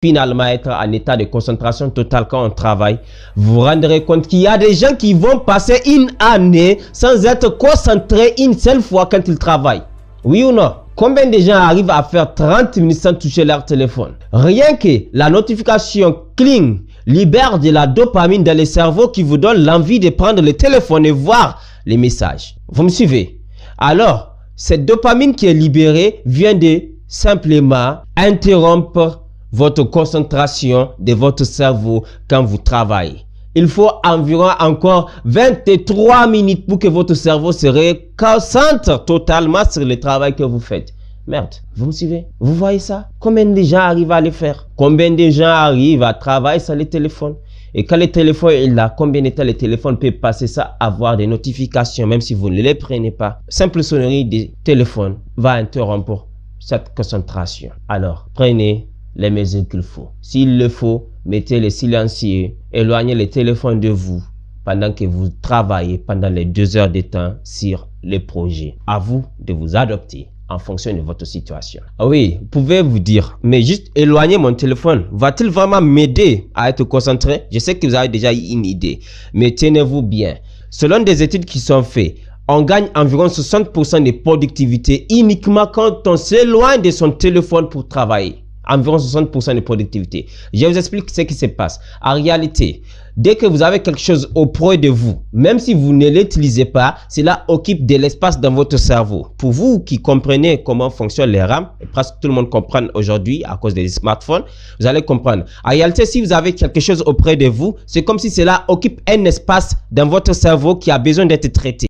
finalement être en état de concentration totale quand on travaille, vous vous rendrez compte qu'il y a des gens qui vont passer une année sans être concentrés une seule fois quand ils travaillent. Oui ou non? Combien de gens arrivent à faire 30 minutes sans toucher leur téléphone? Rien que la notification cling libère de la dopamine dans le cerveau qui vous donne l'envie de prendre le téléphone et voir les messages. Vous me suivez? Alors, cette dopamine qui est libérée vient de simplement interrompre votre concentration de votre cerveau quand vous travaillez. Il faut environ encore 23 minutes pour que votre cerveau se reconcentre totalement sur le travail que vous faites. Merde, vous me suivez? Vous voyez ça? Combien de gens arrivent à le faire? Combien de gens arrivent à travailler sur le téléphone? Et quand le téléphone est là, combien de temps le téléphone peut passer ça, avoir des notifications, même si vous ne les prenez pas? Simple sonnerie du téléphone va interrompre cette concentration. Alors, prenez les mesures qu'il faut. S'il le faut, mettez le silencieux, éloignez le téléphone de vous pendant que vous travaillez pendant les 2 heures de temps sur le projet. À vous de vous adapter en fonction de votre situation. Ah oui, vous pouvez vous dire, mais juste éloigner mon téléphone, va-t-il vraiment m'aider à être concentré? Je sais que vous avez déjà une idée, mais tenez-vous bien. Selon des études qui sont faites, on gagne environ 60% de productivité uniquement quand on s'éloigne de son téléphone pour travailler. Environ 60% de productivité. Je vous explique ce qui se passe. En réalité, dès que vous avez quelque chose auprès de vous, même si vous ne l'utilisez pas, cela occupe de l'espace dans votre cerveau. Pour vous qui comprenez comment fonctionne les RAM, et presque tout le monde comprend aujourd'hui à cause des smartphones, vous allez comprendre. En réalité, si vous avez quelque chose auprès de vous, c'est comme si cela occupe un espace dans votre cerveau qui a besoin d'être traité.